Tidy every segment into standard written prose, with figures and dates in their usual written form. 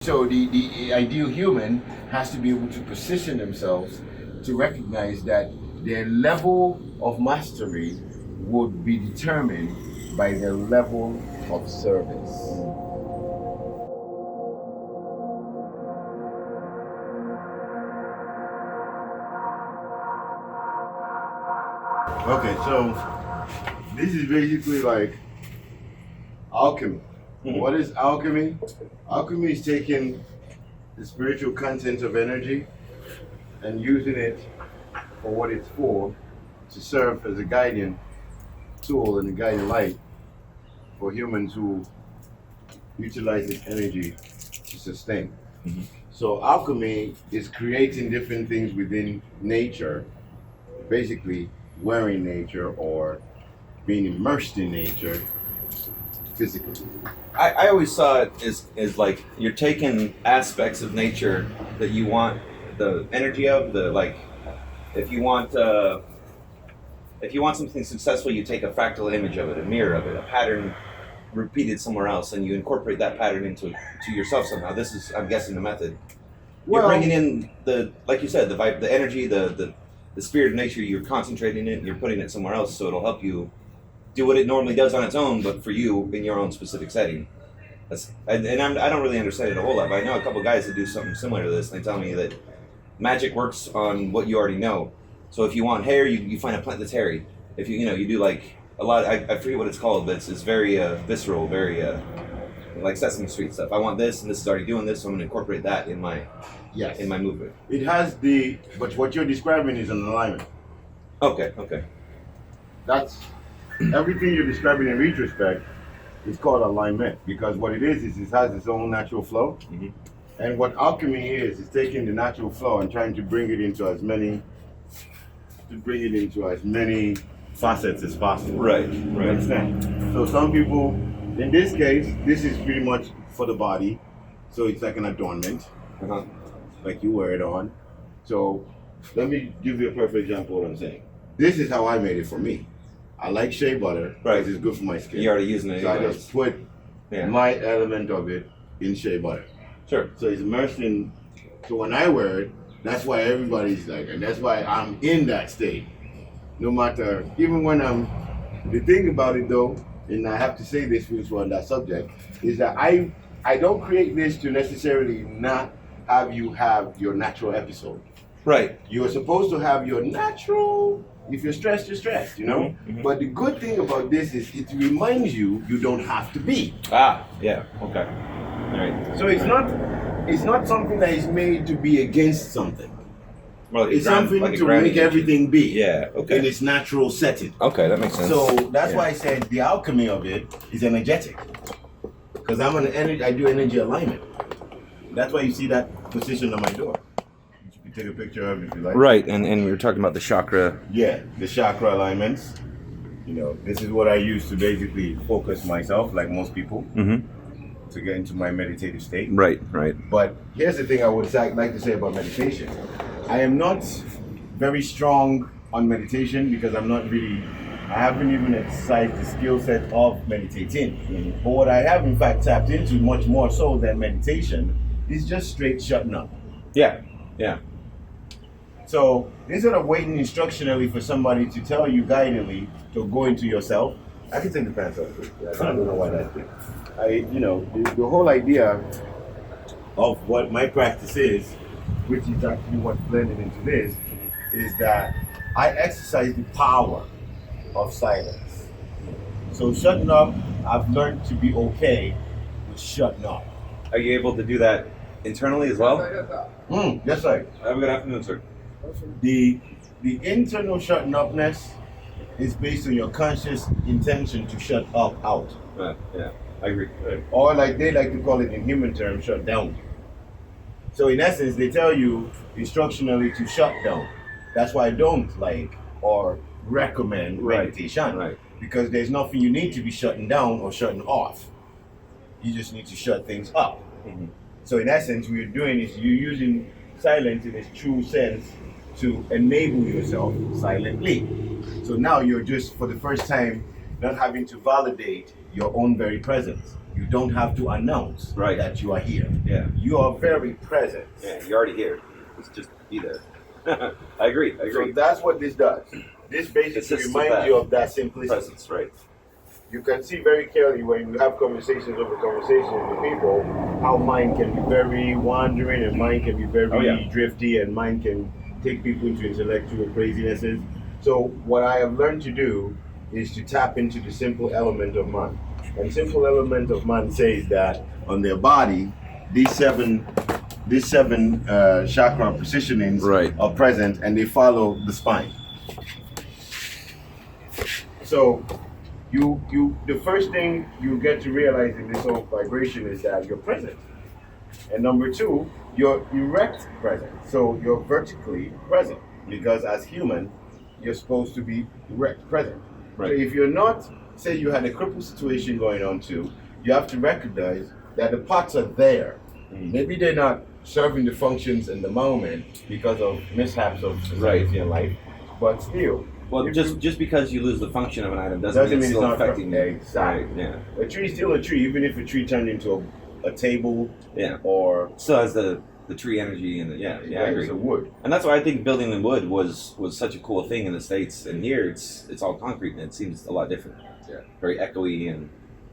So the ideal human has to be able to position themselves to recognize that their level of mastery would be determined by their level of service. Okay, so this is basically like alchemy. What is alchemy? Alchemy is taking the spiritual content of energy and using it for what it's for, to serve as a guiding tool and a guiding light for humans who utilize this energy to sustain. So alchemy is creating different things within nature, basically wearing nature or being immersed in nature physically. I always saw it as like you're taking aspects of nature that you want the energy of, the like if you want something successful, you take a fractal image of it, a mirror of it, a pattern repeated somewhere else, and you incorporate that pattern into yourself somehow. This is, I'm guessing, the method. You're bringing in the, like you said, the vibe, the energy, the spirit of nature. You're concentrating it, and you're putting it somewhere else, so it'll help you do what it normally does on its own, but for you in your own specific setting. I don't really understand it a whole lot, but I know a couple guys that do something similar to this, and they tell me that magic works on what you already know. So if you want hair, you find a plant that's hairy. If you do like a lot, I forget what it's called, but it's very visceral, very like Sesame Street stuff. I want this, and this is already doing this, so I'm going to incorporate that in my movement. It has but what you're describing is an alignment. Okay. That's everything you're describing in retrospect is called alignment, because what it is it has its own natural flow. And what alchemy is taking the natural flow and trying to bring it into as many facets as possible. Right. You understand? So some people, in this case, this is pretty much for the body, so it's like an adornment, like you wear it on. So let me give you a perfect example of what I'm saying. This is how I made it for me. I like shea butter because it's good for my skin. You're already using it. So I just put my element of it in shea butter. Sure. So it's immersed in. So when I wear it, that's why everybody's like, and that's why I'm in that state. No matter, even when the thing about it though, and I have to say this which on that subject, is that I don't create this to necessarily not have you have your natural episode. Right. You're supposed to have your natural. If you're stressed, you're stressed, you know? But the good thing about this is it reminds you don't have to be. Yeah, okay. All right. So it's not something that is made to be against something. Well, It's something to make everything be. Yeah, okay. In its natural setting. Okay, that makes sense. So that's why I said the alchemy of it is energetic. Because I do energy alignment. That's why you see that position on my door. You can take a picture of it if you like. Right, and we were talking about the chakra. Yeah, the chakra alignments. This is what I use to basically focus myself, like most people, to get into my meditative state. Right. But here's the thing I would like to say about meditation. I am not very strong on meditation because I haven't even exercised the skill set of meditating. But what I have in fact tapped into much more so than meditation is just straight shutting up. Yeah. So instead of waiting instructionally for somebody to tell you guidedly to go into yourself, I can take the pants off. I don't know why that's good. The whole idea of what my practice is, which is actually what's blended into this, is that I exercise the power of silence. So shutting up, I've learned to be okay with shutting up. Are you able to do that internally as well? Yes, sir. Have a good afternoon, sir. The internal shutting upness is based on your conscious intention to shut up out. Yeah, I agree. Or like they like to call it in human terms, shut down. So in essence, they tell you instructionally to shut down. That's why I don't like or recommend meditation. Right. Because there's nothing you need to be shutting down or shutting off. You just need to shut things up. So in essence, what you're doing is you're using silence in its true sense to enable yourself silently. So now you're just, for the first time, not having to validate your own very presence. You don't have to announce Right. that you are here. Yeah. You are very present. Yeah, you're already here. Let's just be there. I agree. So that's what this does. This basically Assists with reminds that. you of that simplicity. Presence, right? You can see very clearly when you have conversations over conversations with people how mind can be very wandering and mind can be very Oh, yeah. drifty and mind can take people into intellectual crazinesses. So what I have learned to do is to tap into the simple element of man. And simple element of man says that on their body, these seven chakra positionings Right. are present and they follow the spine. So the first thing you get to realize in this whole vibration is that you're present. And number two, you're erect present. So you're vertically present because as human, you're supposed to be erect present. Right. So if you're not, say you had a crippled situation going on too, you have to recognize that the parts are there. Maybe they're not serving the functions in the moment because of mishaps of society and life, but still. Well, if just because you lose the function of an item doesn't mean it's still not affecting you. Exactly. Right, yeah. A tree is still a tree, even if a tree turned into a table Yeah. or Still has the tree energy and I agree. it's a wood. And that's why I think building in wood was such a cool thing in the States. And here it's all concrete and it seems a lot different. Yeah. Very echoey and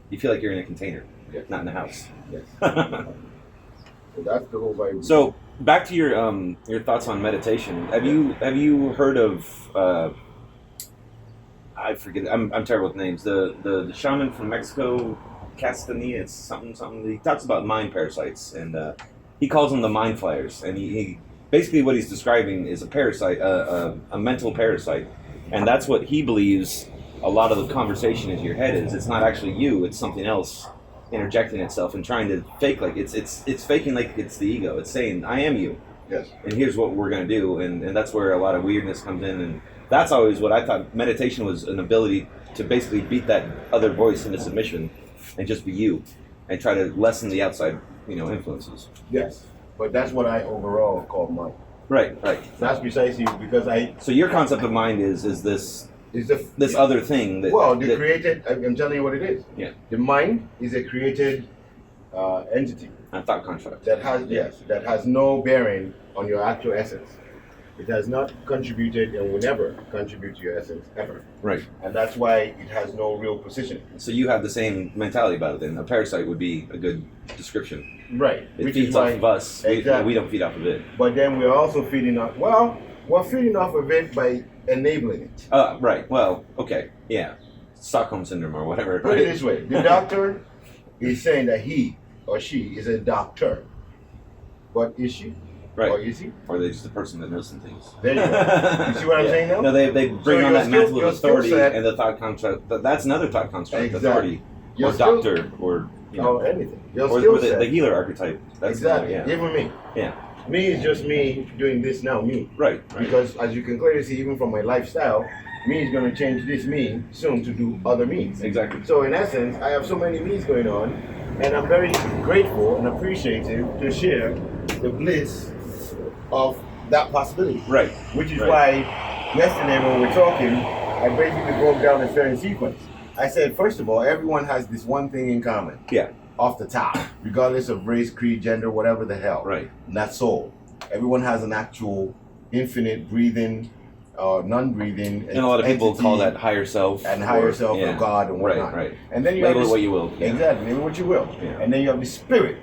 you feel like you're in a container, Yes. not in a house. Yes. So that's the whole vibe. So back to your thoughts on meditation. Have you heard of I forget. I'm terrible with names. The shaman from Mexico, Castanilla. It's something. He talks about mind parasites, and he calls them the mind flayers. And he basically what he's describing is a parasite, a mental parasite, and that's what he believes. A lot of the conversation in your head is. It's not actually you. It's something else interjecting itself and trying to fake like it's faking like it's the ego. It's saying I am you. Yes. And here's what we're gonna do, and that's where a lot of weirdness comes in, and that's always what I thought meditation was, an ability to basically beat that other voice into submission and just be you and try to lessen the outside, influences. Yes. But that's what I overall call mind. Right. That's precisely because So your concept of mind is this other thing that created. I'm telling you what it is. Yeah. The mind is a created entity a thought construct that has no bearing on your actual essence. It has not contributed and will never contribute to your essence ever. Right. And that's why it has no real position. So you have the same mentality about it then. A parasite would be a good description. Right. It feeds off of us. Exactly. We don't feed off of it. But then we're also feeding off. Well, we're feeding off of it by enabling it. Right. Well, okay. Yeah. Stockholm syndrome or whatever. Put it this way: the doctor is saying that he or she is a doctor, but is she? Right. Or is he? Or are they just a person that knows some things? There you go. You see what I'm saying now? No, they bring on your that mantle your of authority skill set- and the thought construct. That's another thought construct. Exactly. Authority. Your Or skill- doctor. Or, Or anything. Your or skill the set. healer archetype. That's Exactly. Yeah. Even me. Yeah. Me is just me doing this now. Me. Right. Because as you can clearly see, even from my lifestyle, me is going to change this me soon to do other me's. Exactly. So in essence, I have so many me's going on, and I'm very grateful and appreciative to share the bliss of that possibility. Right. Which is Right. why yesterday when we were talking, I basically broke down a certain sequence. I said, first of all, everyone has this one thing in common. Yeah. Off the top, regardless of race, creed, gender, whatever the hell. Right. And that's soul. Everyone has an actual infinite breathing, non-breathing. And a lot of people entity call that higher self. and higher self yeah. or God and whatnot. Right. And then you Label have it what you will. Yeah. Exactly, name it what you will. Yeah. And then you have the spirit.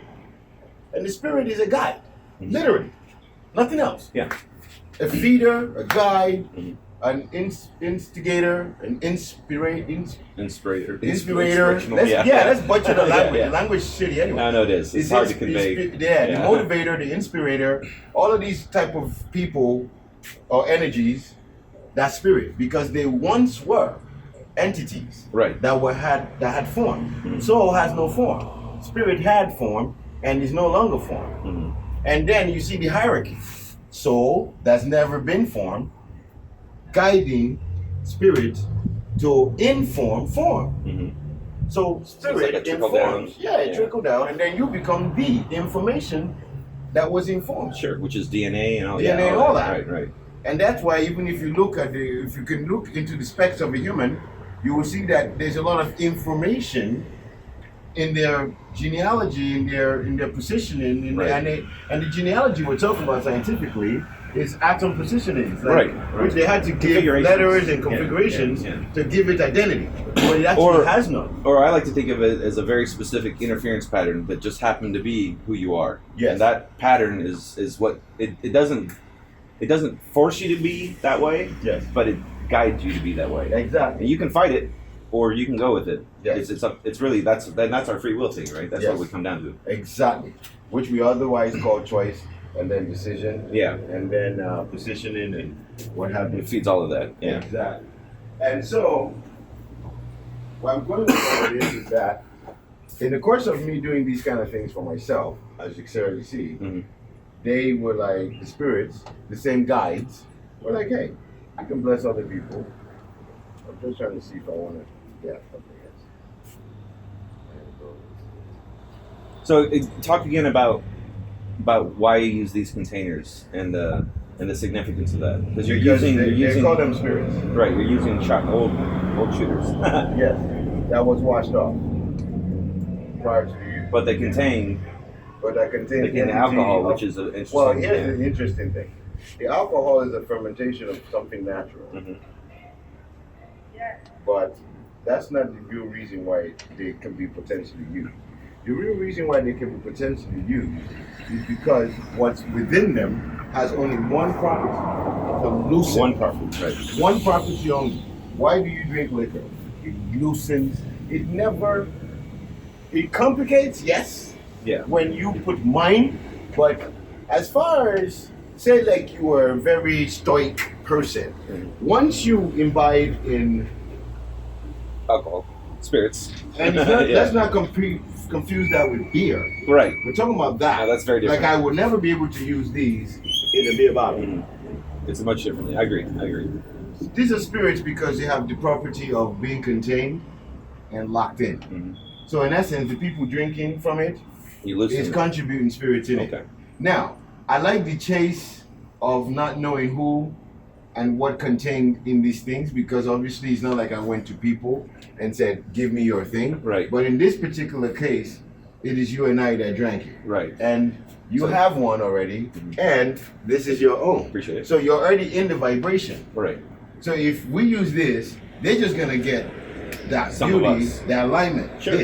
And the spirit is a guide, literally. Nothing else. Yeah. A feeder, a guide, Mhm. an instigator, an inspirator. Inspirator. Inspirator. Inspirational, Let's butcher the language. Yeah. The language is shitty anyway. No, it is. It's hard to convey. The motivator, the inspirator, all of these type of people or energies, that spirit, because they once were entities Right. that had form. Mhm. Soul has no form. Spirit had form and is no longer form. Mhm. And then you see the hierarchy. Soul that's never been formed, guiding spirit to inform form. Mhm. So like a spirit trickle down. informs. Yeah, it trickle down, and then you become the information that was informed. Sure. Which is DNA and all. DNA and all that. Right. And that's why even if you can look into the specs of a human, you will see that there's a lot of information in their genealogy, in their positioning, and the genealogy we're talking about scientifically is atom positionings, which they had to give letters and configurations to give it identity, but it actually has none. Or I like to think of it as a very specific interference pattern that just happened to be who you are. Yes. And that pattern is what it doesn't force you to be that way. Yes. But it guides you to be that way. Exactly. And you can fight it, or you can go with it. Yes. It's really that's our free will thing, right? That's what we come down to. Exactly. Which we otherwise call choice, and then decision. Yeah. And then positioning and what have you. It feeds all of that. Yeah. Exactly. And so, what I'm going to say is that in the course of me doing these kind of things for myself, as you clearly see, they were like the spirits, the same guides, were like, hey, I can bless other people. I'm just trying to see if I want to get something else. So talk again about why you use these containers and the significance of that, because you're using call them spirits, right? You're using old shooters. Yes, that was washed off prior to the use. But they contain alcohol, which is an interesting. Well, here's the interesting thing: the alcohol is a fermentation of something natural, but that's not the real reason why they can be potentially used. The real reason why they can be potentially used is because what's within them has only one property: to loosen. One property, right? One property only. Why do you drink liquor? It loosens. It complicates, yes. Yeah. When you put mind, but as far as say like you were a very stoic person, once you imbibe in Alcohol, spirits, and let's not confuse that with beer. Right. We're talking about that. No, that's very different. Like I would never be able to use these in a beer bottle. It's much differently. I agree. These are spirits because they have the property of being contained and locked in. So in essence, the people drinking from it is contributing spirits in it. Now, I like the chase of not knowing who and what contained in these things, because obviously it's not like I went to people and said, give me your thing. Right. But in this particular case, it is you and I that drank it. Right. And you have one already, and this is your own. Appreciate it. So you're already in the vibration. Right. So if we use this, they're just gonna get that Some beauty, of us. that alignment. Sure.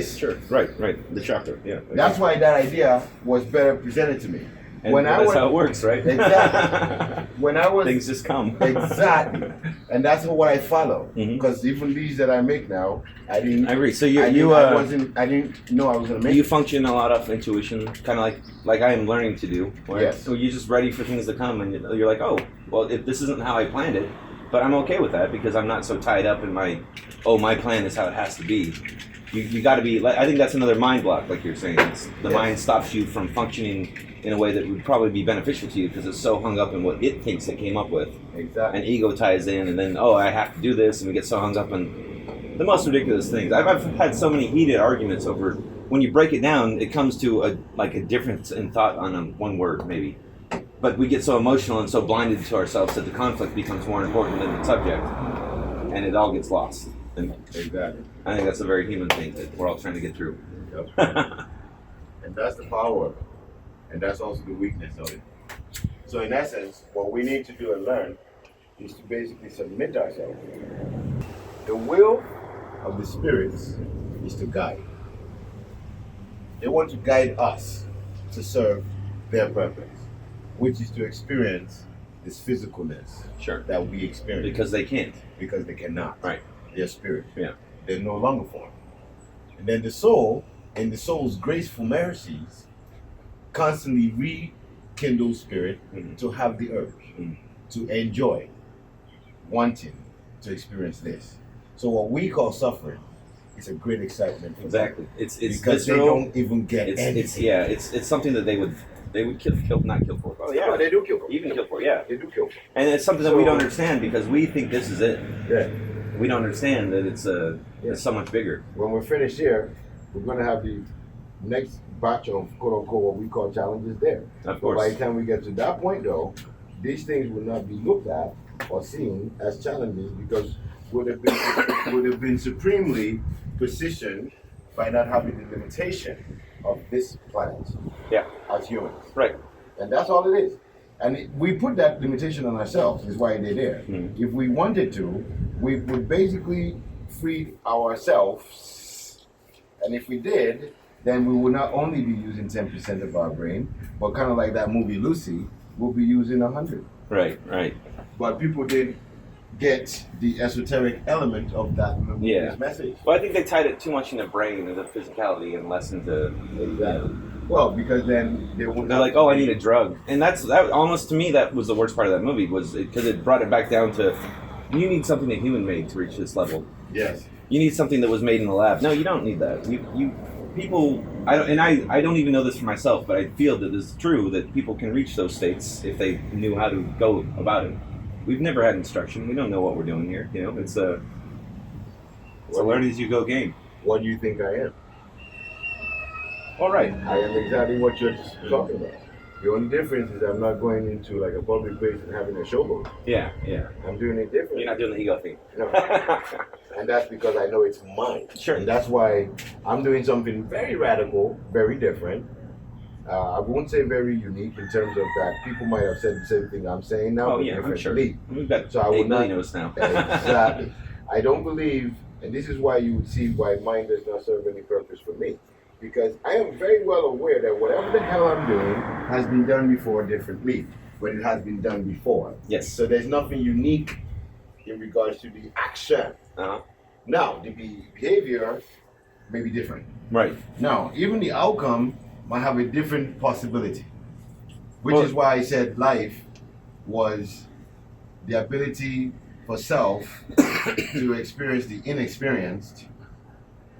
Right. The chakra. Yeah. That's why that idea was better presented to me. And that's how it works, right? Exactly. When I was things just come. Exactly, and that's what I follow. Because even these that I make now, I didn't. I agree. So I didn't know I was gonna make. You function a lot of intuition, kind of like I am learning to do. Yes. So you're just ready for things to come, and you're like, oh, well, if this isn't how I planned it, but I'm okay with that because I'm not so tied up in my plan is how it has to be. You got to be. I think that's another mind block, like you're saying. The mind stops you from functioning in a way that would probably be beneficial to you because it's so hung up in what it thinks it came up with. Exactly. And ego ties in, and then I have to do this, and we get so hung up on the most ridiculous things. I've had so many heated arguments over. When you break it down, it comes to a difference in thought on one word maybe, but we get so emotional and so blinded to ourselves that the conflict becomes more important than the subject, and it all gets lost. And exactly. I think that's a very human thing that we're all trying to get through. Yep. And that's the power of it. And that's also the weakness of it. So in essence, what we need to do and learn is to basically submit ourselves. The will of the spirits is to guide. They want to guide us to serve their purpose, which is to experience this physicalness that we experience. Because they can't. Because they cannot. Right. They're spirit. Yeah. They're no longer form. And then the soul, in the soul's graceful mercies, constantly rekindle spirit to have the urge, to enjoy, wanting to experience this. So what we call suffering is a great excitement. Exactly. It's because visceral. they don't even get anything. It's something that they would not kill for. Oh yeah, no, they do kill for. Even kill for. Yeah, they do kill for. And it's something that we don't understand because we think this is it. Yeah. We don't understand that it's so much bigger. When we're finished here, we're going to have the next batch of quote-unquote what we call challenges there. Of course. But by the time we get to that point, though, these things will not be looked at or seen as challenges because would have been supremely positioned by not having the limitation of this planet as humans. Right. And that's all it is. And we put that limitation on ourselves, is why they're there. If we wanted to, we would basically free ourselves. And if we did, then we would not only be using 10% of our brain, but kind of like that movie Lucy, we'll be using 100. Right. But people didn't get the esoteric element of that message. Well, I think they tied it too much in the brain and the physicality and less into... Exactly. Well, because then they're like, oh, I need a drug. And that almost, to me, that was the worst part of that movie, was because it brought it back down to, you need something that human made to reach this level. Yes. You need something that was made in the lab. No, you don't need that. People, I don't even know this for myself, but I feel that it's true that people can reach those states if they knew how to go about it. We've never had instruction. We don't know what we're doing here. You know, it's a learn as you go game. What do you think I am? All right. I am exactly what you're talking about. The only difference is I'm not going into like a public place and having a showboat. Yeah. I'm doing it different. You're not doing the ego thing. No. And that's because I know it's mine. Sure. And that's why I'm doing something very radical, very different. I won't say very unique in terms of that people might have said the same thing I'm saying now. Oh yeah, I'm sure. We've got so 8 million of us now. Exactly. I don't believe, and this is why you would see why mine does not serve any purpose for me. Because I am very well aware that whatever the hell I'm doing has been done before differently, but it has been done before. Yes. So there's nothing unique in regards to the action. Now, the behavior may be different. Right. Now, even the outcome might have a different possibility, which is why I said life was the ability for self to experience the inexperienced,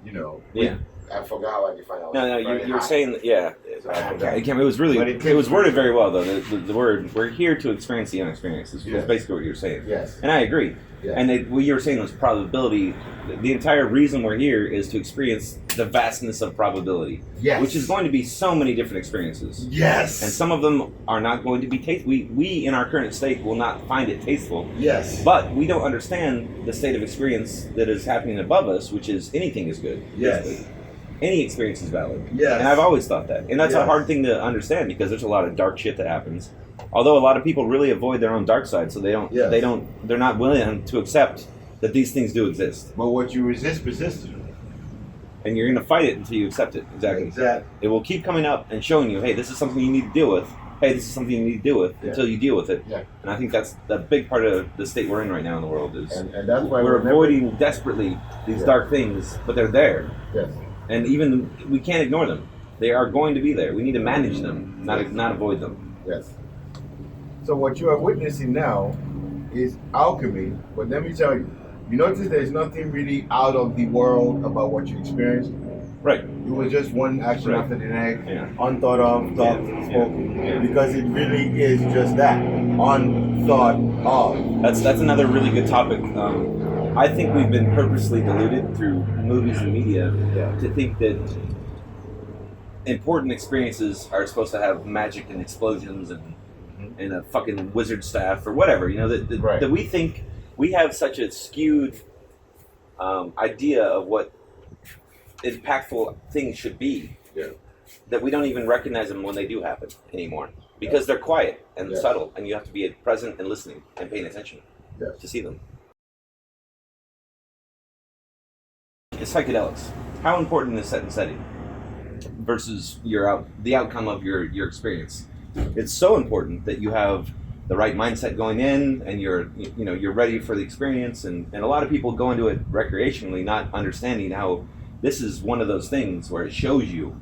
you know. Yeah. I forgot how I define it. No, you were saying that, yeah. So It was really, it was worded very well, though. The word, we're here to experience the unexperienced, is basically what you were saying. Yes. And I agree. Yes. And what you were saying was probability. The entire reason we're here is to experience the vastness of probability. Yes. Which is going to be so many different experiences. Yes. And some of them are not going to be tasteful. We in our current state will not find it tasteful. Yes. But we don't understand the state of experience that is happening above us, which is anything is good. Yes. Basically. Any experience is valid. Yes. And I've always thought that. And that's a hard thing to understand because there's a lot of dark shit that happens. Although a lot of people really avoid their own dark side, so they're not willing to accept that these things do exist. But what you resist persists. And you're going to fight it until you accept it. Exactly. It will keep coming up and showing you, hey, this is something you need to deal with. Hey, this is something you need to deal with until you deal with it. Yeah. And I think that's the big part of the state we're in right now in the world is and that's why we're avoiding desperately these dark things, but they're there. Yes. And even we can't ignore them. They are going to be there. We need to manage them, not avoid them. Yes. So what you are witnessing now is alchemy. But let me tell you, you notice there's nothing really out of the world about what you experienced. Right. It was just one action after the next, unthought of, spoken. Yeah. Because it really is just that, unthought of. That's another really good topic. I think we've been purposely deluded through movies and media to think that important experiences are supposed to have magic and explosions and a fucking wizard staff or whatever. You know, that we think we have such a skewed idea of what impactful things should be that we don't even recognize them when they do happen anymore because they're quiet and subtle, and you have to be present and listening and paying attention to see them. Psychedelics. How important is set and setting versus the outcome of your experience? It's so important that you have the right mindset going in, and you're ready for the experience. And a lot of people go into it recreationally, not understanding how this is one of those things where it shows you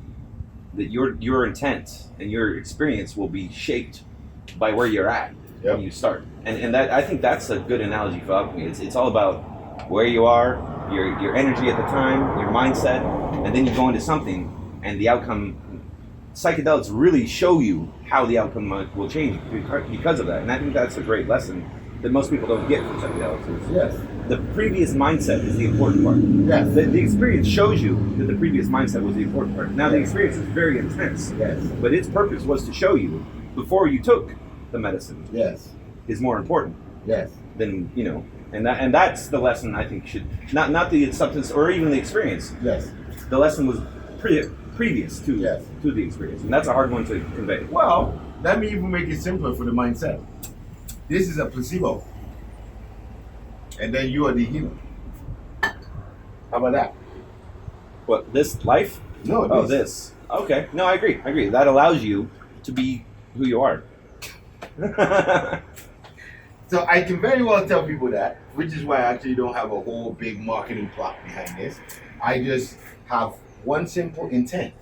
that your intent and your experience will be shaped by where you're at when you start. And that, I think that's a good analogy for alchemy. It's all about where you are, your energy at the time, your mindset, and then you go into something, and the outcome. Psychedelics really show you how the outcome will change because of that, and I think that's a great lesson that most people don't get from psychedelics. The previous mindset is the important part. The experience shows you that the previous mindset was the important part. Now the experience is very intense, but its purpose was to show you before you took the medicine is more important than And that's the lesson I think should not the substance or even the experience. Yes. The lesson was previous to Yes. to the experience, and that's a hard one to convey. Well, let me even make it simpler for the mindset. This is a placebo. And then you are the healer. How about that? What, this life? No, Oh, this. Okay. No, I agree. That allows you to be who you are. So I can very well tell people that, which is why I actually don't have a whole big marketing plot behind this. I just have one simple intent.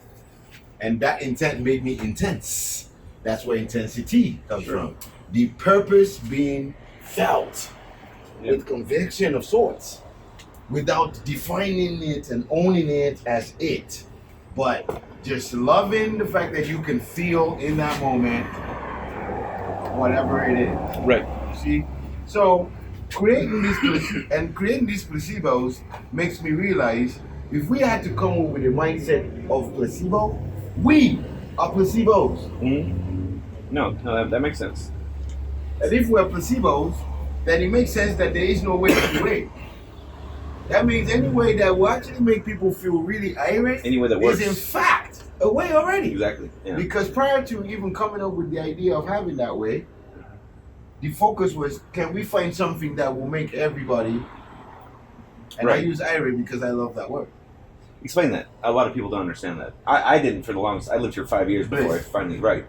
And that intent made me intense. That's where intensity comes from. The purpose being felt with conviction of sorts, without defining it and owning it as it, but just loving the fact that you can feel in that moment whatever it is. Right. See? So creating these placebos makes me realize if we had to come up with a mindset of placebo, we are placebos. Mm-hmm. No, that makes sense. And if we're placebos, then it makes sense that there is no way to way. That means any way that will actually make people feel really irate Any way that works. is in fact a way already. Exactly. Yeah. Because prior to even coming up with the idea of having that way, the focus was, can we find something that will make everybody, and Right. I use irate because I love that word. Explain that. A lot of people don't understand that. I didn't for the longest. I lived here 5 years before I Bliss. finally. Right.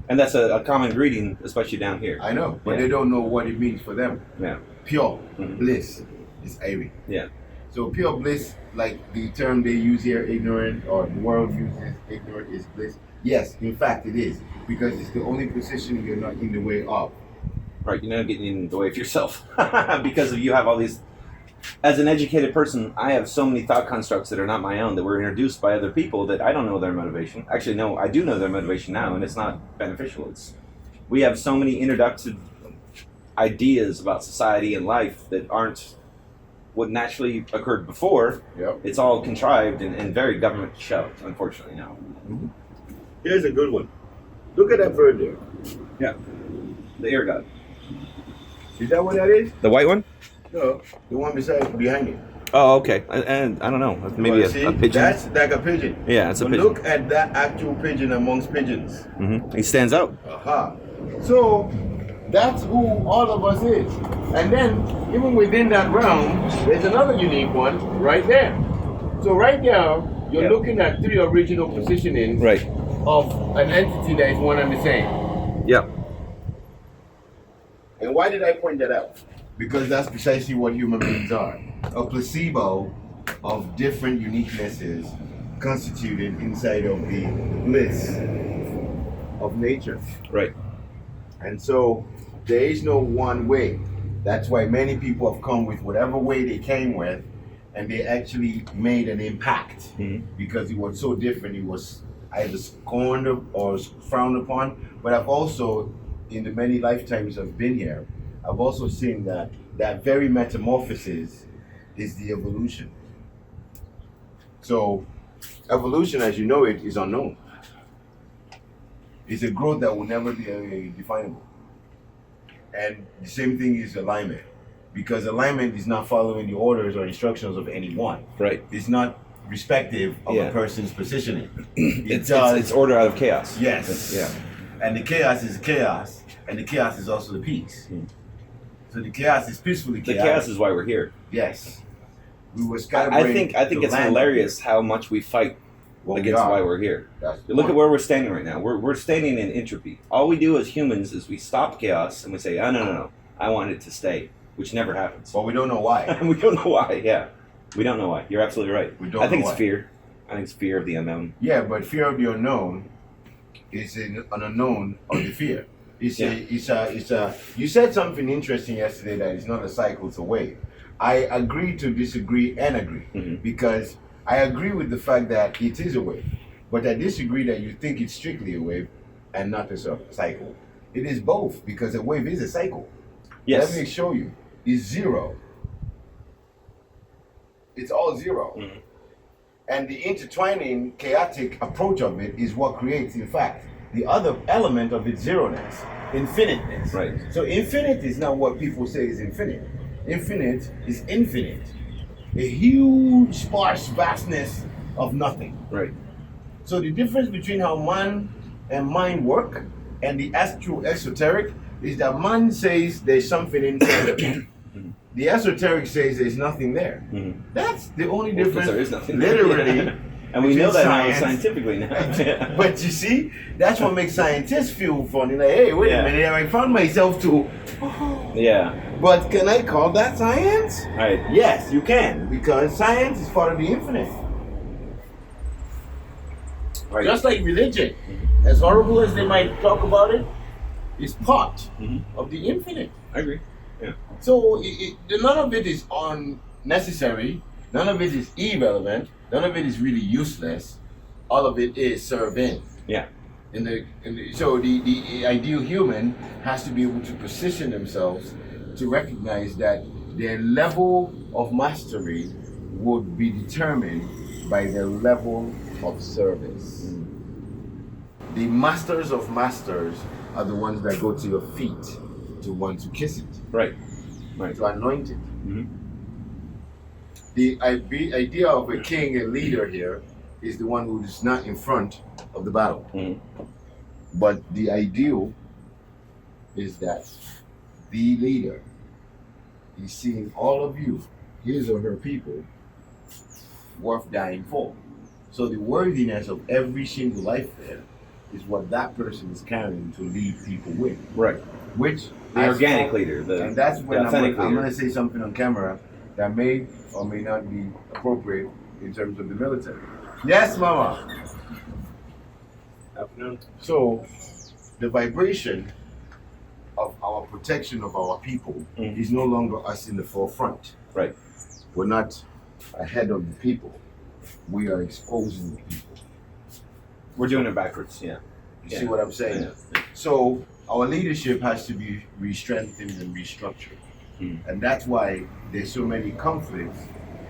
And that's a common greeting, especially down here. I know, but Yeah. they don't know what it means for them. Yeah. Pure Mhm. bliss is irate. Yeah. So pure bliss, like the term they use here, ignorant, or the world uses, ignorant is bliss. Yes, in fact it is, because it's the only position you're not in the way of. Right. You're not getting in the way of yourself because you have all these. As an educated person, I have so many thought constructs that are not my own that were introduced by other people that I don't know their motivation. Actually, no, I do know their motivation now, and it's not beneficial. We have so many introduced ideas about society and life that aren't what naturally occurred before. Yep. It's all contrived and very government shoved, unfortunately, now. Here's a good one. Look at that bird there. Yeah. The air god. Is that what that is? The white one? No, the one behind it. Oh, okay. And I don't know. Maybe See, a pigeon. That's like a pigeon. Yeah, it's a But pigeon. look at that actual pigeon amongst pigeons. He stands out. Aha. So that's who all of us is. And then even within that realm, there's another unique one right there. So right now, you're Yeah. looking at three original positionings Right. of an entity that is one and the same. Yeah. And why did I point that out? Because that's precisely what human beings are. A placebo of different uniquenesses constituted inside of the bliss of nature. Right. And so there is no one way. That's why many people have come with whatever way they came with, and they actually made an impact because it was so different. It was either scorned or frowned upon. But I've also, in the many lifetimes I've been here, I've also seen that that very metamorphosis is the evolution. So evolution, as you know it, is unknown. It's a growth that will never be definable. And the same thing is alignment. Because alignment is not following the orders or instructions of anyone. Right. It's not respective of Yeah. a person's positioning. It's order out of chaos. Yes. Yeah. And the chaos is chaos, and the chaos is also the peace. So the chaos is peacefully The chaos. chaos is why we're here. Yes. We were I scattered. think it's hilarious how much we fight against why we're here. Look at where we're standing right now. We're standing in entropy. All we do as humans is we stop chaos and we say, oh, no. I want it to stay, which never happens. But we don't know why. We don't know why, yeah. We don't know why. You're absolutely right. We don't I think know it's why. fear. I think it's fear of the unknown. Yeah, but fear of the unknown is an unknown of the fear. You said something interesting yesterday that it's not a cycle, it's a wave. I agree to disagree and agree because I agree with the fact that it is a wave, but I disagree that you think it's strictly a wave and not a cycle. It is both because a wave is a cycle. Yes. Let me show you. It's zero. It's all zero. And the intertwining, chaotic approach of it is what creates, in fact, the other element of its zeroness, infiniteness. Right. So infinite is not what people say is infinite. infinite is infinite. A huge, sparse vastness of nothing. Right. So the difference between how man and mind work and the actual esoteric is that man says there's something inside of it. The esoteric says there's nothing there. Mm-hmm. That's the only Well, difference. there is nothing. Literally. And we know that now science. scientifically now. But you see, that's what makes scientists feel funny. Like, hey, wait a minute, I found myself to. Yeah. But can I call that science? Right. Yes, you can, because science is part of the infinite. Right. Just like religion, as horrible as they might talk about it, is part of the infinite. I agree. Yeah. So none of it is unnecessary. None of it is irrelevant. None of it is really useless. All of it is serving. Yeah. So the ideal human has to be able to position themselves to recognize that their level of mastery would be determined by their level of service. The masters of masters are the ones that go to your feet to want to kiss it, Right. Right. to anoint it. Mm-hmm. The idea of a king, a leader here, is the one who is not in front of the battle. Mm-hmm. But the ideal is that the leader is seeing all of you, his or her people, worth dying for. So the worthiness of every single life there is what that person is carrying to lead people with. Right. Which The organic leader. and that's when I'm authentic going leader. to say something on camera that may or may not be appropriate in terms of the military. Yes, Mama. Afternoon. So, the vibration of our protection of our people is no longer us in the forefront. Right. We're not ahead of the people. We are exposing the people. We're doing it backwards. Yeah. You see what I'm saying? Yeah. So, our leadership has to be re-strengthened and restructured. And that's why there's so many conflicts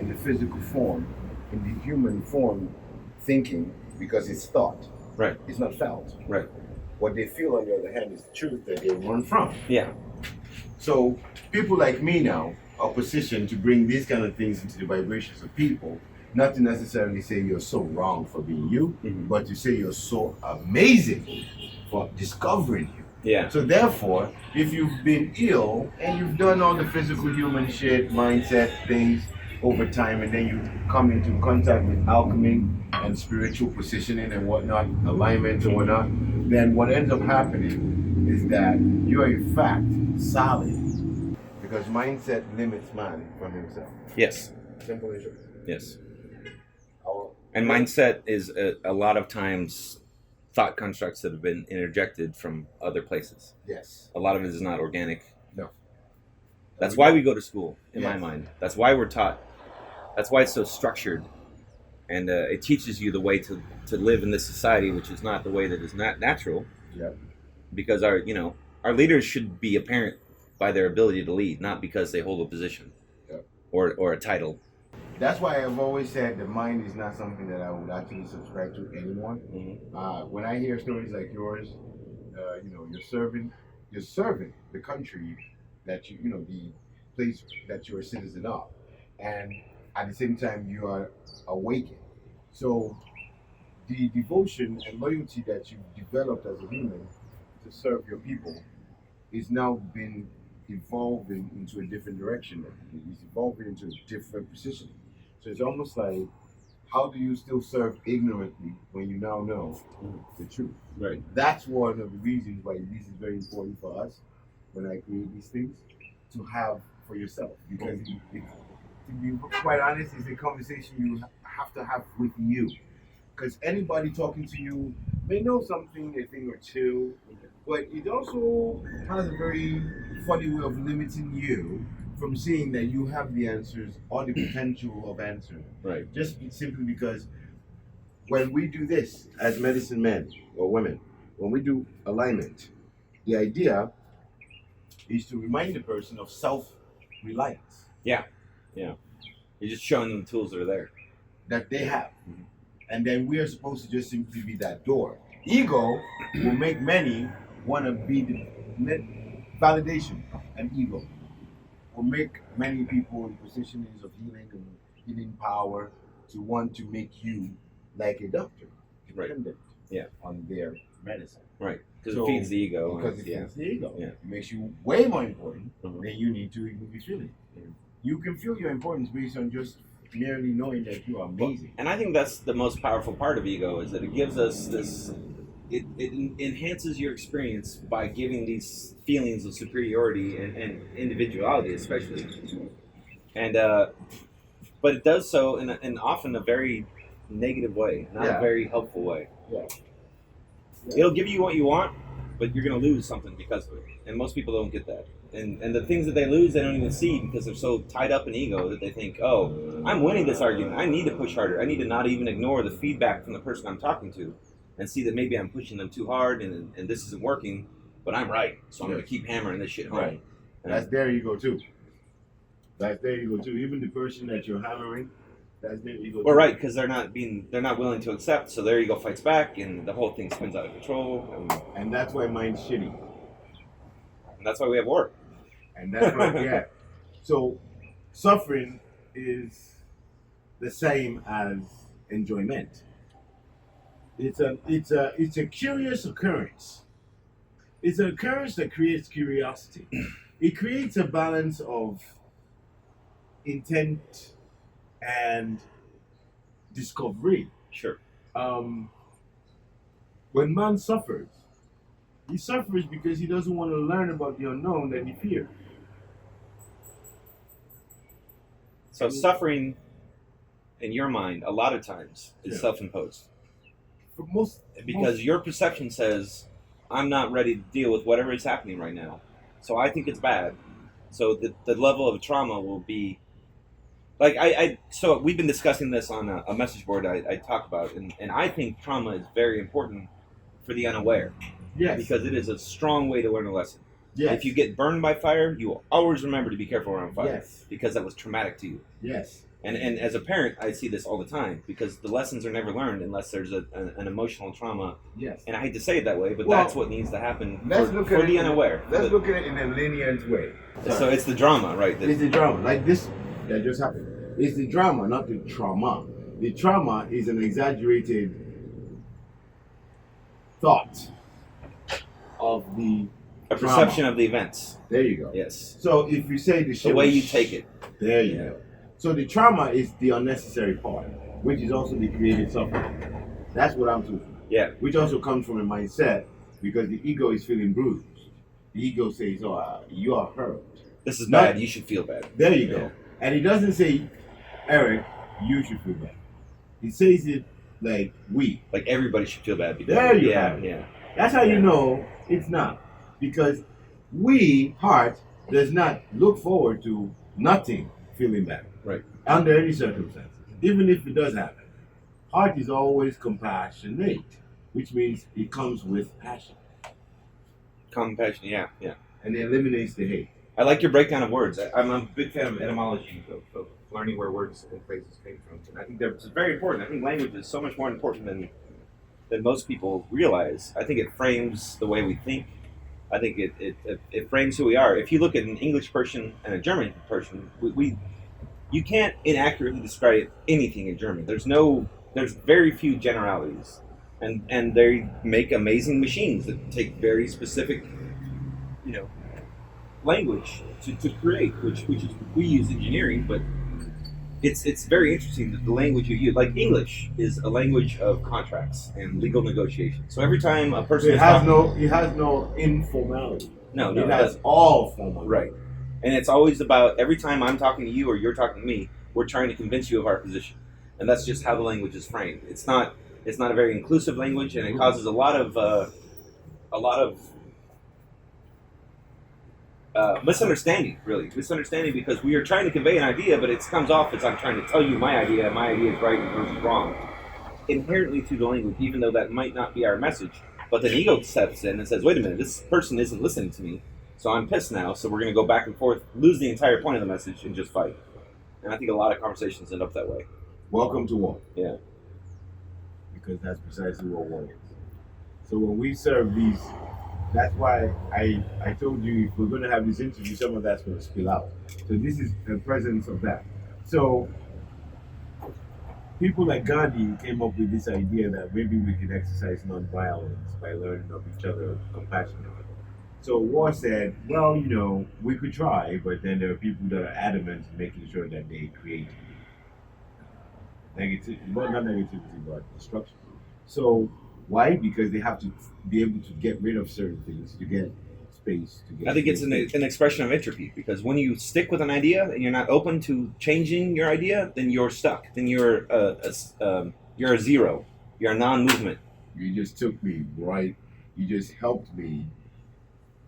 in the physical form, in the human form thinking, because it's thought. Right. It's not felt. Right. What they feel, on the other hand, is the truth that they run from. Yeah. So people like me now are positioned to bring these kind of things into the vibrations of people, not to necessarily say you're so wrong for being you, but to say you're so amazing for discovering you. Yeah. So therefore, if you've been ill and you've done all the physical human shit, mindset things over time, and then you come into contact with alchemy and spiritual positioning and whatnot, alignment and whatnot, then what ends up happening is that you are in fact solid, because mindset limits man from himself. Yes. Simple as short. Yes. Our- And mindset is a lot of times thought constructs that have been interjected from other places. Yes. A lot of it is not organic. No. That's why we go to school, in my Yes. mind. That's why we're taught. That's why it's so structured. And it teaches you the way to live in this society, which is not the way that is not natural. Yeah. Because our leaders should be apparent by their ability to lead, not because they hold a position or a title. That's why I've always said the mind is not something that I would actually subscribe to anymore. When I hear stories like yours, you're serving the country that the place that you're a citizen of, and at the same time you are awakened. So the devotion and loyalty that you've developed as a human to serve your people is now been evolving into a different direction. It's evolving into a different position. So it's almost like, how do you still serve ignorantly when you now know the truth? Right. That's one of the reasons why this is very important for us when I create these things, to have for yourself. Because to be quite honest, it's a conversation you have to have with you. Because anybody talking to you may know something, a thing or two, but it also has a very funny way of limiting you from seeing that you have the answers or the potential of answering. Right. Just simply because when we do this as medicine men or women, when we do alignment, the idea is to remind the person of self-reliance. Yeah. Yeah. You're just showing them the tools that are there. That they have. And then we are supposed to just simply be that door. Ego will make many want to be the validation and ego. will make many people in positions of healing and healing power to want to make you like a doctor, Right. dependent Yeah. on their medicine. Right. Because So- it feeds the ego. Because and- it feeds the ego. Yeah. It makes you way more important Mhm. than you need to even be feeling. Mhm. You can feel your importance based on just merely knowing that you are amazing. And I think that's the most powerful part of ego, is that it gives us this. It enhances your experience by giving these feelings of superiority and individuality, especially. And but it does so in often a very negative way, not Yeah. a very helpful way. Yeah. It'll give you what you want, but you're going to lose something because of it. And most people don't get that. And the things that they lose, they don't even see because they're so tied up in ego that they think, oh, I'm winning this argument. I need to push harder. I need to not even ignore the feedback from the person I'm talking to and see that maybe I'm pushing them too hard and this isn't working, but I'm right. So I'm going to keep hammering this shit home. Right. That's their ego too. That's their ego too. Even the person that you're hammering, that's their ego. Well, too. right, because they're not willing to accept, so their ego fights back, and the whole thing spins out of control, And that's why mine's shitty. and that's why we have war. And that's why, yeah. So suffering is the same as enjoyment. It's a curious occurrence. It's an occurrence that creates curiosity. It creates a balance of intent and discovery. Sure. When man suffers, he suffers because he doesn't want to learn about the unknown that he fears. So suffering, in your mind, a lot of times is Yeah. self-imposed. For most, Because your perception says, I'm not ready to deal with whatever is happening right now. So I think it's bad. So the level of trauma will be... Like, so we've been discussing this on a message board I talked about, and I think trauma is very important for the unaware. yes, Because it is a strong way to learn a lesson. yes, If you get burned by fire, you will always remember to be careful around fire. yes, Because that was traumatic to you. yes, And as a parent, I see this all the time because the lessons are never learned unless there's an emotional trauma. yes. And I hate to say it that way, but Well, that's what needs to happen Let's for, look for at the it. unaware. Let's look at it in a lenient way. So it's the drama, right? It's the drama, like this that just happened. It's the drama, not the trauma. The trauma is an exaggerated thought of the a trauma. perception of the events. There you go. Yes. So if you say the shit The way was you take it. there you Yeah. go. So the trauma is the unnecessary part, which is also the created suffering. That's what I'm talking about. Yeah. Which also comes from a mindset because the ego is feeling bruised. The ego says, "Oh, you are hurt." This is Not- bad. You should feel bad. There you Yeah. go. And he doesn't say, "Eric, you should feel bad." He says it like we. Like everybody should feel bad. Because, There you yeah, have it. yeah. That's how you know it's not. Because we, heart, does not look forward to nothing feeling bad. Right. Under any circumstances. Even if it does happen. Heart is always compassionate, which means it comes with passion. Compassion. Yeah, yeah. And it eliminates the hate. I like your breakdown of words. I'm a big fan of etymology, of learning where words and phrases came from. And I think that's very important. I think language is so much more important than most people realize. I think it frames the way we think. I think it frames who we are. If you look at an English person and a German person, you can't inaccurately describe anything in German. There's very few generalities, and they make amazing machines that take very specific, language to create, which is we use engineering, but it's very interesting that the language you use, like English, is a language of contracts and legal negotiation. So every time a person It has no informality. no, It it has doesn't. all formality. Right. And it's always about every time I'm talking to you or you're talking to me, we're trying to convince you of our position, and that's just how the language is framed. It's not a very inclusive language, and it causes a lot of misunderstanding. Really, misunderstanding because we are trying to convey an idea, but it comes off as I'm trying to tell you my idea. My idea is right and yours is wrong. Inherently through the language, even though that might not be our message, but then ego steps in and says, "Wait a minute, this person isn't listening to me." So I'm pissed now, so we're going to go back and forth, lose the entire point of the message, and just fight. And I think a lot of conversations end up that way. Welcome to war. Yeah. Because that's precisely what war is. So when we serve these That's why I told you if we're going to have this interview, some of that's going to spill out. So this is the presence of that. So people like Gandhi came up with this idea that maybe we could exercise non-violence by learning of each other compassionately. So War said, well, we could try, but then there are people that are adamant in making sure that they create negative, well, not negativity, but destruction. So why? Because they have to be able to get rid of certain things to get space. To get I think it's space. an expression of entropy, because when you stick with an idea and you're not open to changing your idea, then you're stuck. Then you're a zero. You're a non-movement. You just took me right. You just helped me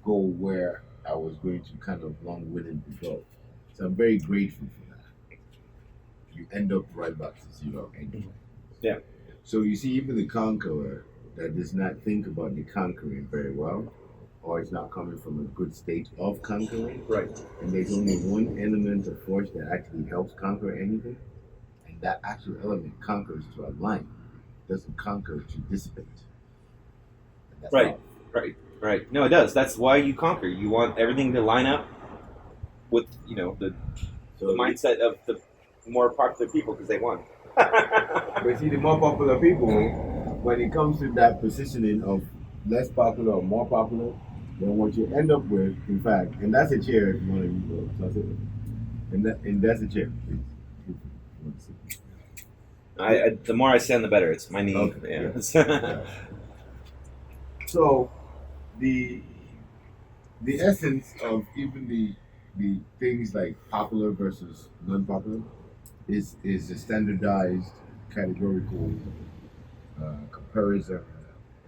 go where I was going to kind of long-winded to go. So I'm very grateful for that. You end up right back to zero anyway. Yeah. So you see, even the conqueror that does not think about the conquering very well, or is not coming from a good state of conquering, Right. and there's only one element of force that actually helps conquer anything, and that actual element conquers to align, doesn't conquer to dissipate. And that's Right. all. Right. No, it does. That's why you conquer. You want everything to line up with the mindset of the more popular people because they won. But see, the more popular people, when it comes to that positioning of less popular or more popular, then what you end up with, in fact, and that's a chair if you want to use it. And that's a chair, please. The more I stand, the better. It's my knee. Okay, Yeah. yeah. So the essence of even the things like popular versus non-popular is a standardized categorical comparison,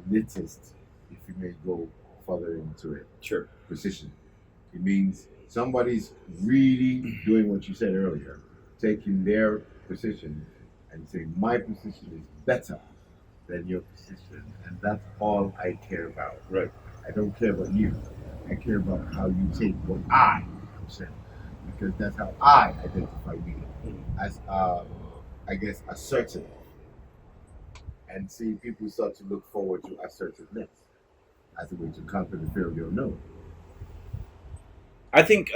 elitist, if you may go further into it. Sure. Position. It means somebody's really doing what you said earlier, taking their position and saying my position is better than your position, and that's all I care about. Right. I don't care about you. I care about how you take what I am saying, because that's how I identify me as, I guess, assertive. And see, people start to look forward to assertiveness as a way to conquer the fear of the unknown. I think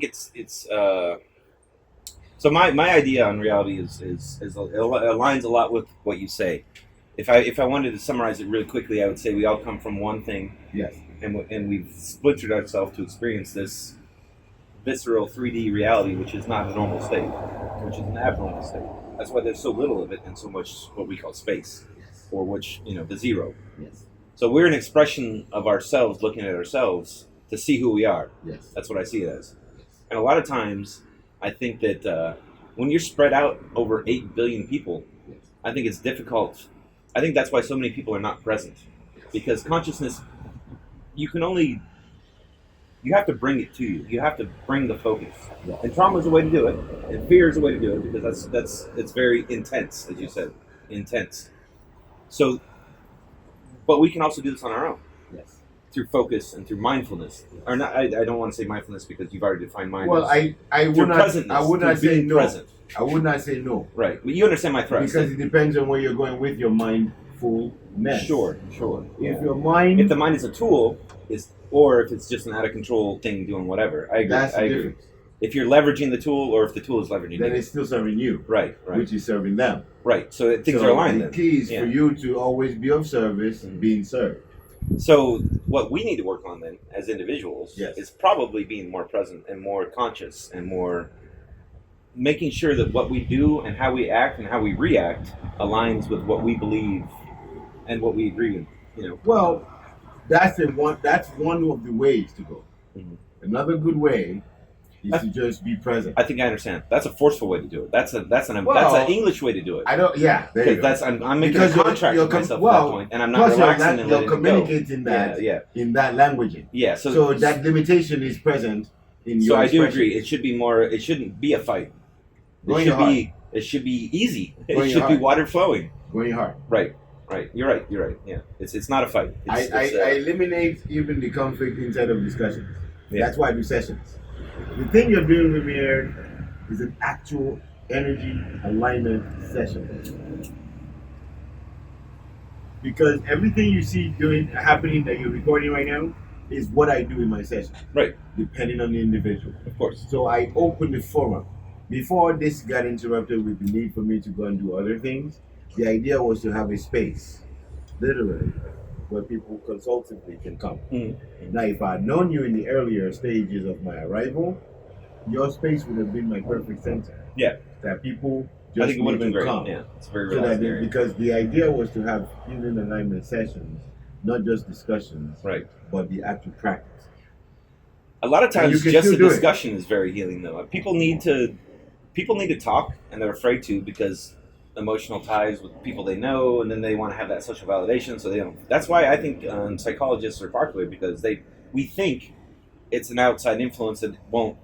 it's so my idea on reality is it aligns a lot with what you say. If I wanted to summarize it really quickly, I would say we all come from one thing. Yes. And we've splintered ourselves to experience this visceral 3D reality, which is not a normal state, which is an abnormal state. That's why there's so little of it and so much what we call space, Yes. or which the zero. Yes. So we're an expression of ourselves looking at ourselves to see who we are. Yes. That's what I see it as. Yes. And a lot of times, I think that when you're spread out over 8 billion people, Yes. I think it's difficult. I think that's why so many people are not present. Because consciousness, you have to bring it to you. You have to bring the focus. Yes. And trauma is a way to do it. And fear is a way to do it, because it's very intense, as you said. Intense. So, but we can also do this on our own. Yes. Through focus and through mindfulness. Or not, I don't want to say mindfulness because you've already defined mindfulness. Well, I would not say no. Present. I would not say no. Right. Well, you understand my thrust. Because it depends on where you're going with your mindfulness. Sure. If your mind, if the mind is a tool, or if it's just an out of control thing doing whatever. I agree. that's the I agree. difference. If you're leveraging the tool, or if the tool is leveraging Then you. it's still serving you, Right. which is serving them. Right. So things So are aligned the then. key is Yeah. for you to always be of service and being served. So what we need to work on then, as individuals, Yes. is probably being more present and more conscious and more making sure that what we do and how we act and how we react aligns with what we believe and what we agree with. Well, that's one of the ways to go. Mhm. Another good way is to just be present. I think I understand. That's a forceful way to do it. That's an Well, English way to do it. I don't. Yeah, there you Because go. I'm making Because a you're- contract you're with com- myself well, at that point, and I'm not Plus, relaxing and you're letting it go. communicating that Yeah. in that language. Yeah. So that limitation is present in your. So I do expression. agree. It should be more. It shouldn't be a fight. Go in your It should be easy. Go in It your should be heart. water flowing. Go in your heart. Right. You're right. Yeah. It's not a fight. I eliminate even the conflict inside of discussions. Yeah. That's why I do sessions. The thing you're doing with me here is an actual energy alignment session. Because everything you see happening that you're recording right now is what I do in my session. Right. Depending on the individual. Of course. So I open the forum. Before this got interrupted with the need for me to go and do other things, the idea was to have a space, literally, where people consultatively can come. Mm-hmm. Now, if I had known you in the earlier stages of my arrival, your space would have been my perfect center. Yeah. That people just I think it would have been great. come. Yeah. It's very So relaxed. because the idea was to have healing alignment sessions, not just discussions, Right. but the actual practice. A lot of times, you can just a still do it. discussion is very healing, though. People need to talk, and they're afraid to because emotional ties with people they know, and then they want to have that social validation, so they don't. That's why I think psychologists are popular, because we think it's an outside influence that won't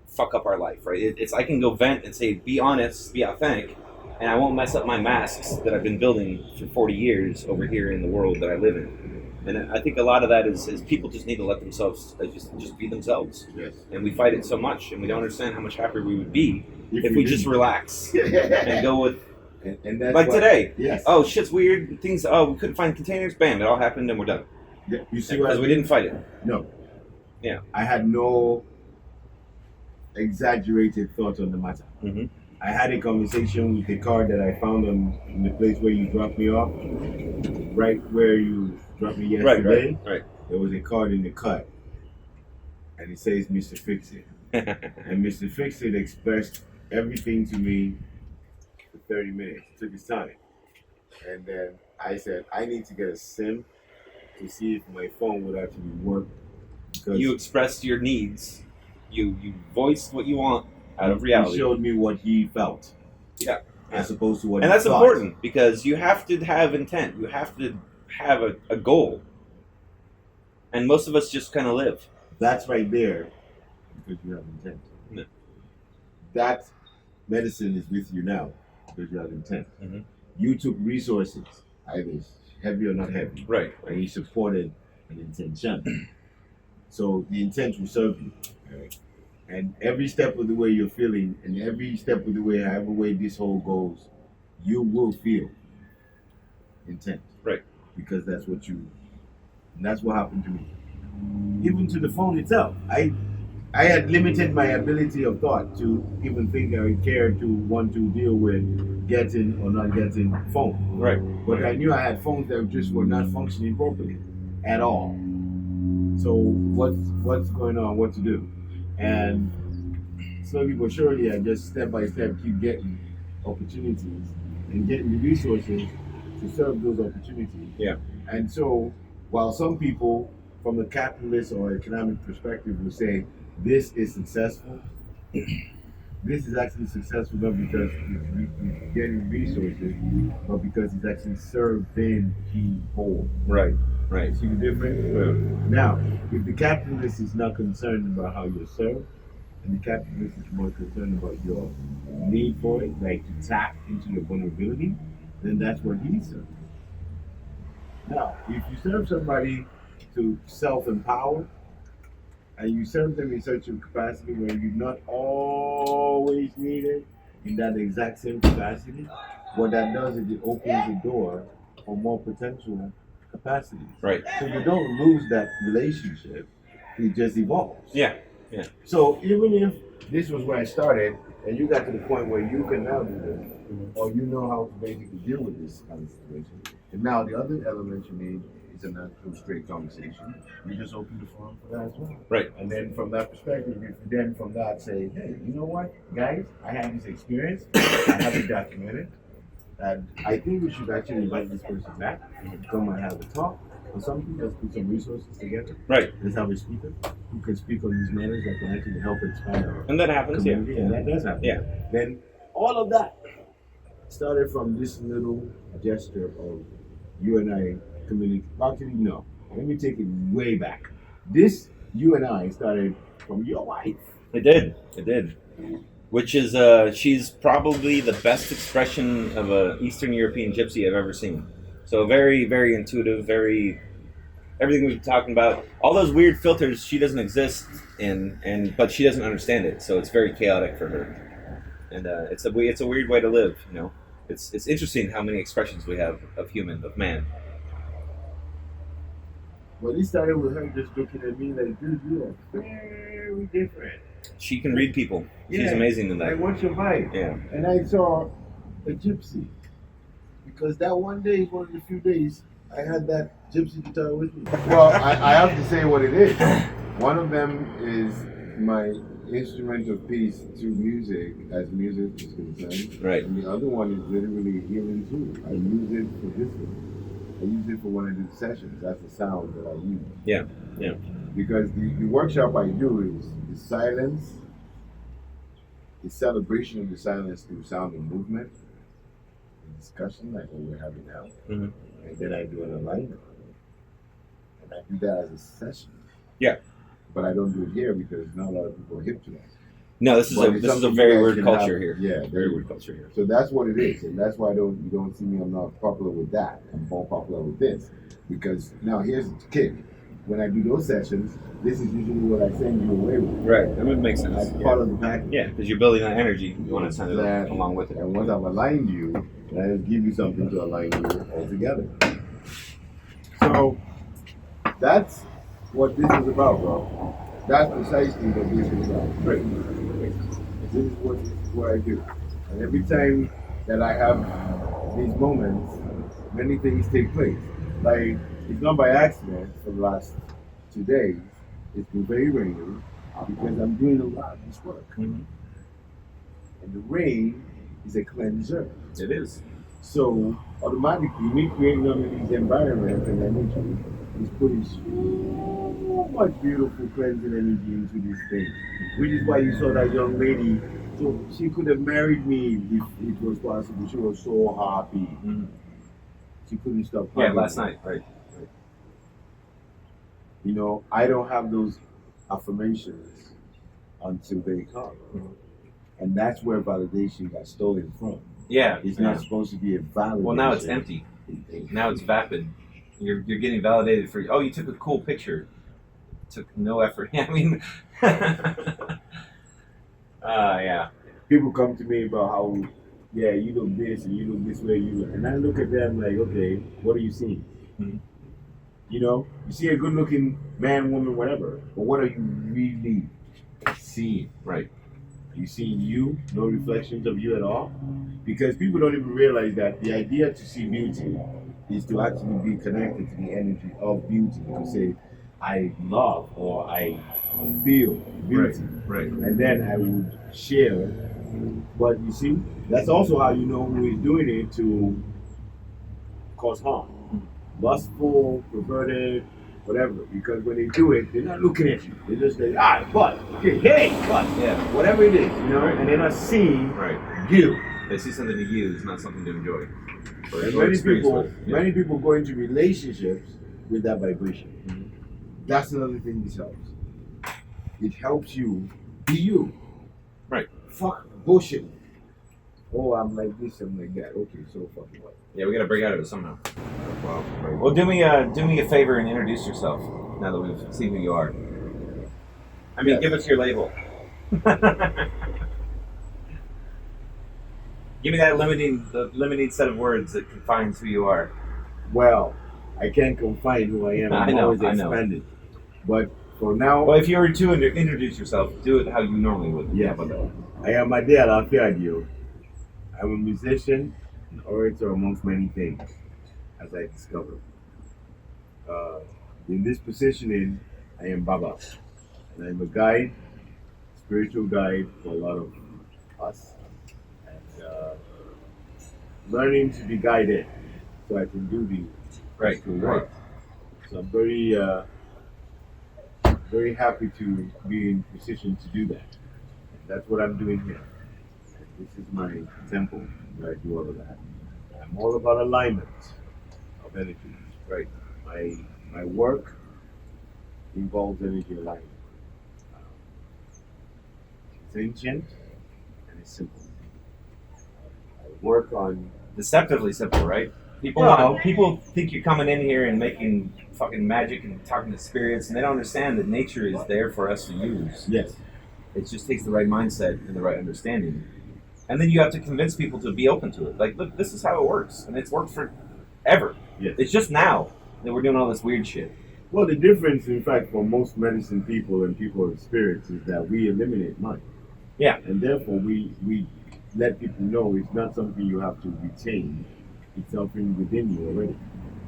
fuck up our life, right? It's I can go vent and say, be honest, be authentic, and I won't mess up my masks that I've been building for 40 years over here in the world that I live in. And I think a lot of that is people just need to let themselves just be themselves. Yes. And we fight it so much, and we don't understand how much happier we would be if we didn't. just relax and go with, and that's like today. Yes. Oh, shit's weird. Things. Oh, we couldn't find containers. Bam! It all happened, and we're done. Yeah, you see what? Because we didn't fight it. No. Yeah. I had no exaggerated thoughts on the matter. Mm-hmm. I had a conversation with the car that I found in the place where you dropped me off, right where you dropped me yesterday. Right. There was a card in the cut, and it says Mr. Fix It. And Mr. Fix It expressed everything to me for 30 minutes. It took his time. And then I said, I need to get a SIM to see if my phone would actually work. Because You expressed your needs. You voiced what you want out of reality. he showed me what he felt. Yeah. As opposed to what And he that's thought. important, because you have to have intent. You have to have a goal. And most of us just kind of live. That's right there, because you have intent. Yeah. That medicine is with you now, because you have intent. Mm-hmm. You took resources, either heavy or not heavy, Right. and you supported an intention. So the intent will serve you. Right? And every step of the way you're feeling, and every step of the way, however way this whole goes, you will feel intent. Right. Because that's what and that's what happened to me. Even to the phone itself. I had limited my ability of thought to even think I would care to want to deal with getting or not getting phone. Right. But I knew I had phones that just were not functioning properly at all. So what's going on? What to do? And slowly but surely, I just step by step keep getting opportunities and getting the resources to serve those opportunities. Yeah. And so, while some people, from a capitalist or economic perspective, will say this is successful, this is actually successful not because it's getting resources, but because it's actually serving people. Right. Right. See the difference? Now, if the capitalist is not concerned about how you're served, and the capitalist is more concerned about your need for it, like to tap into your vulnerability, then that's what he serves. Now, if you serve somebody to self-empower, and you serve them in such a capacity where you're not always needed in that exact same capacity, what that does is it opens the door for more potential capacities. Right. So you don't lose that relationship, it just evolves. Yeah. Yeah. So even if this was where I started, and you got to the point where you can now do this, or you know how to basically deal with this kind of situation, and now the other element you need is an actual straight conversation. You just open the forum for that as well. Right. And then from that perspective, you then from that say, hey, you know what, guys, I had this experience, I have it documented, and I think we should actually invite this person back, come and have a talk or something. Let's put some resources together. Right. Let's have a speaker who can speak on these matters that can actually help expand our And that happens. Yeah. community. And that does happen. Yeah. Then all of that started from this little gesture of you and I community. Actually, no. Let me take it way back. This you and I started from your wife. It did. Which is, she's probably the best expression of a Eastern European gypsy I've ever seen. So very, very intuitive, everything we've been talking about. All those weird filters she doesn't exist in, but she doesn't understand it. So it's very chaotic for her. And it's a weird way to live, you know. It's interesting how many expressions we have of man. But it started with her just looking at me like, dude, you are very different. She can read people. She's Yeah. amazing in that. Like, what's your vibe? Yeah. And I saw a gypsy. Because that one day is one of the few days I had that gypsy guitar with me. Well, I have to say what it is. One of them is my instrument of peace to music, as music is concerned. Right. And the other one is literally healing too. I use it for this one. I use it for when I do sessions. That's the sound that I use. Yeah, yeah. Because the workshop I do is the silence, the celebration of the silence through sound and movement, the discussion like what we're having now, Mm-hmm. and then I do an alignment. And I do that as a session. Yeah. But I don't do it here because not a lot of people are hip to that. No, this is But a it's this is a something very you guys weird can culture have. here. Yeah, Very weird culture here. So that's what it is, and that's why you don't see me. I'm not popular with that. I'm more popular with this because now here's the kick. When I do those sessions, this is usually what I send you away with. Right. That would make sense. As part of the package. Yeah, because you're building that energy. You want to send it along with it. And once I've aligned you, then I give you something to align you all together. So that's what this is about, bro. That's precisely what this is about. This is what I do. And every time that I have these moments, many things take place. Like, it's not by accident for the last 2 days. It's been very rainy because I'm doing a lot of this work. Mm-hmm. And the rain is a cleanser. It is. So automatically, me creating all of these environments and energy is putting so much beautiful cleansing energy into this thing. Which is why you saw that young lady. So she could have married me if it was possible. She was so happy. Mm-hmm. She couldn't stop Yeah, crying. last night, right. You know, I don't have those affirmations until they come. Mhm. And that's where validation got stolen from. Yeah. It's yeah. not supposed to be a validation. Well, now it's empty. Now it's vapid. You're getting validated for. Oh, you took a cool picture. Took no effort. I mean. Yeah. People come to me about how, yeah, you look this and you look this way, you look. And I look at them like, okay, what are you seeing? Mhm. You know, you see a good looking man, woman, whatever, but what are you really seeing? Right. Are you seeing you? No reflections of you at all? Because people don't even realize that the idea to see beauty is to actually be connected to the energy of beauty. To say, I love or I feel beauty. Right. And then I would share. But you see, that's also how you know who is doing it to cause harm. Lustful, perverted, whatever. Because when they do it, they're not looking at you. They just say, but, okay, hey, but, Yeah. whatever it is, you know, Right. and they're not seeing Right. you. They see something to use, not something to enjoy. Or And experience with. Yeah. many people go into relationships with that vibration. Mhm. That's another thing this helps. It helps you be you. Right. Fuck bullshit. Oh, I'm like this, I'm like that. Okay, so fucking what? Yeah, we gotta break out of it somehow. Well, Well, do me a favor and introduce yourself. Now that we've seen who you are. I mean, Yes. give us your label. Give me that limiting set of words that confines who you are. well, I can't confine who I am. I'm I know, always I know. expanded. But for now, Well, if you were to introduce yourself, do it how you normally would. yes, How about that? I am my dad, I'll tell you. I'm a musician, an orator amongst many things, as I discovered. In this positioning, I am Baba. And I'm a guide, spiritual guide for a lot of us. And learning to be guided so I can do the Right. physical work. So I'm very happy to be in position to do that. That's what I'm doing here. This is my temple where I do all of that. I'm all about alignment of energy. Right. My work involves energy alignment. It's ancient and it's simple. I work on Deceptively simple, right? People Well- people think you're coming in here and making fucking magic and talking to spirits, and they don't understand that nature is there for us to use. yes. It just takes the right mindset and the right understanding. And then you have to convince people to be open to it. Like, look, this is how it works. And it's worked forever. Yes. It's just now that we're doing all this weird shit. Well, the difference, in fact, for most medicine people and people of spirits is that we eliminate mind. Yeah. And therefore, we let people know it's not something you have to retain. It's something within you already.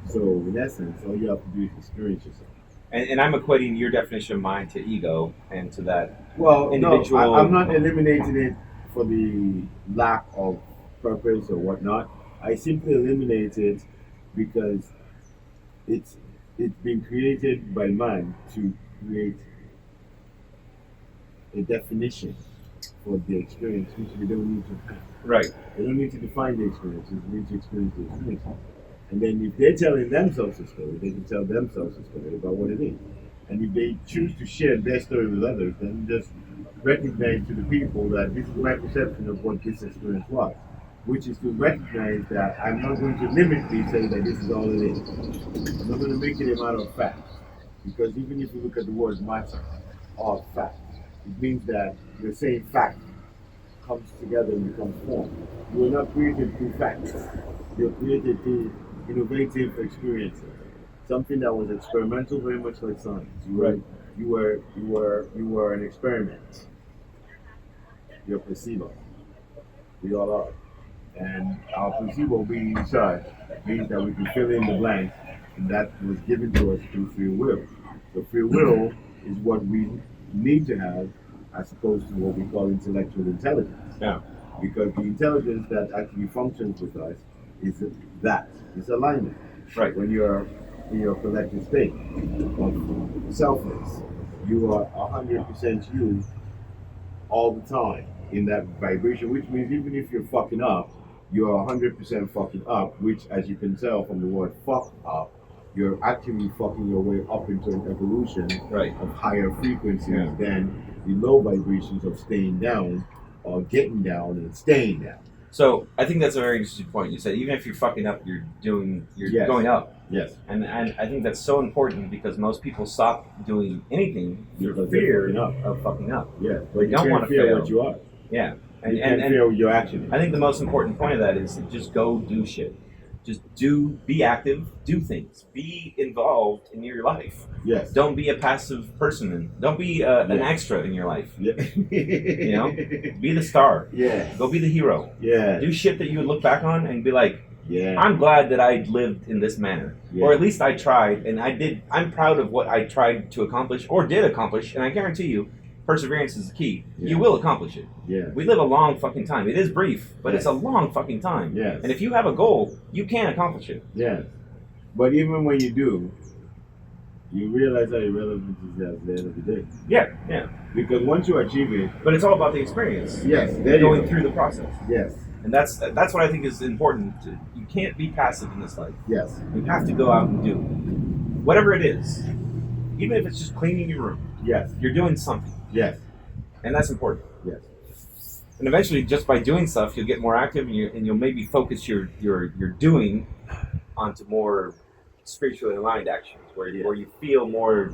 So, in essence, all you have to do is experience yourself. And I'm equating your definition of mind to ego and to that Well, individual. no, I'm not eliminating it for the lack of purpose or whatnot. I simply eliminate it because it's it's been created by man to create a definition for the experience which we don't need to have. Right. They don't need to define the experience, we need to experience the experience. And then if they're telling themselves a story, they can tell themselves a story about what it is. And if they choose to share their story with others, then just recognize to the people that this is my perception of what this experience was, which is to recognize that I'm not going to limitly say that this is all it is. I'm not going to make it a matter of fact. Because even if you look at the word matter or fact, it means that the same fact comes together and becomes form. You were not created through facts. You're created through innovative experiences. Something that was experimental, very much like science. You were an experiment. You're a placebo. We all are. And our placebo being in charge means that we can fill in the blanks, and that was given to us through free will. So free will is what we need to have as opposed to what we call intellectual intelligence. Yeah. Because the intelligence that actually functions with us is that. It's alignment. Right. When you're in your collective state of selfless, you are 100% you all the time in that vibration, which means even if you're fucking up, you're 100% fucking up, which, as you can tell from the word fuck up, you're actually fucking your way up into an evolution of higher frequencies than the low vibrations of staying down or getting down and staying down. So I think that's a very interesting point. You said even if you're fucking up, you're Yes. going up. Yes. And I think that's so important because most people stop doing anything for Because fear they're fucking up. of fucking up. Yes. They don't want to feel fail. what you are. Yeah. You can't feel your action. I think the most important point of that is to just go do shit. Just be active, do things, be involved in your life. Yes. Don't be a passive person, and don't be an extra in your life. Yeah. You know, be the star. Yeah. Go be the hero. Yeah. Do shit that you would look back on and be like, yeah. I'm glad that I lived in this manner, Yeah. or at least I tried, and I did. I'm proud of what I tried to accomplish or did accomplish, and I guarantee you, perseverance is the key. Yeah. You will accomplish it. Yeah. We live a long fucking time. It is brief, but it's a long fucking time. Yes. And if you have a goal, you can accomplish it. Yes. But even when you do, you realize how irrelevant it is at the end of the day. Yeah, yeah. Because once you achieve it, But it's all about the experience. yes, there Going you go. through the process. Yes. And that's what I think is important. You can't be passive in this life. Yes. You have to go out and do whatever it is. Even if it's just cleaning your room. Yes. You're doing something. Yes. And that's important. Yes. And eventually, just by doing stuff, you'll get more active, and you'll maybe focus your doing onto more spiritually aligned actions, where you feel more.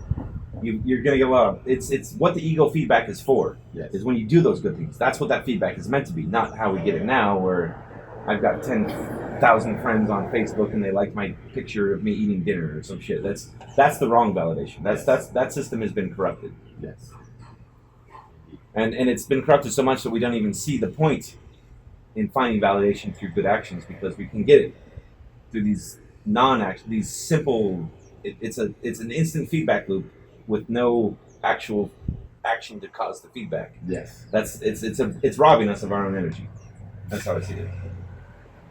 You're gonna get a lot of. It's what the ego feedback is for. Yes. Is when you do those good things. That's what that feedback is meant to be, not how we get it now, where I've got 10,000 friends on Facebook and they like my picture of me eating dinner or some shit. That's the wrong validation. That system has been corrupted. Yes. And it's been corrupted so much that we don't even see the point in finding validation through good actions, because we can get it through these non-action, these simple. It's an instant feedback loop with no actual action to cause the feedback. Yes. It's robbing us of our own energy. That's how I see it.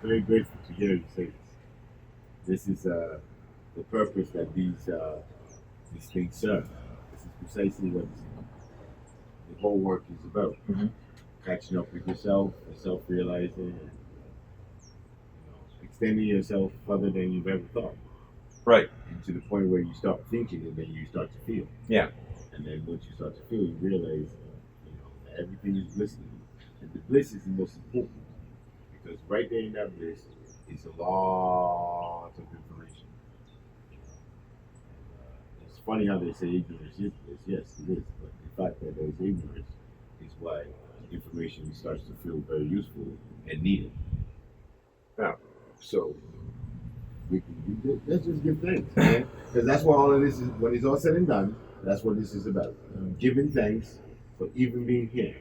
Very grateful to hear you say this. This is the purpose that these things serve. This is precisely what the whole work is about. Mm-hmm. Catching up with yourself, self-realizing, and extending yourself further than you've ever thought. Right. And to the point where you start thinking and then you start to feel. Yeah. And then once you start to feel, you realize, that everything is blissful. And the bliss is the most important. Because right there in that bliss is a lot of information. It's funny how they say ignorance is bliss. Yes, it is. But the fact that there is ignorance is why information starts to feel very useful and needed. Yeah. So we can let's just give thanks, man. Because that's what all of this is. When it's all said and done, that's what this is about. Giving thanks for even being here.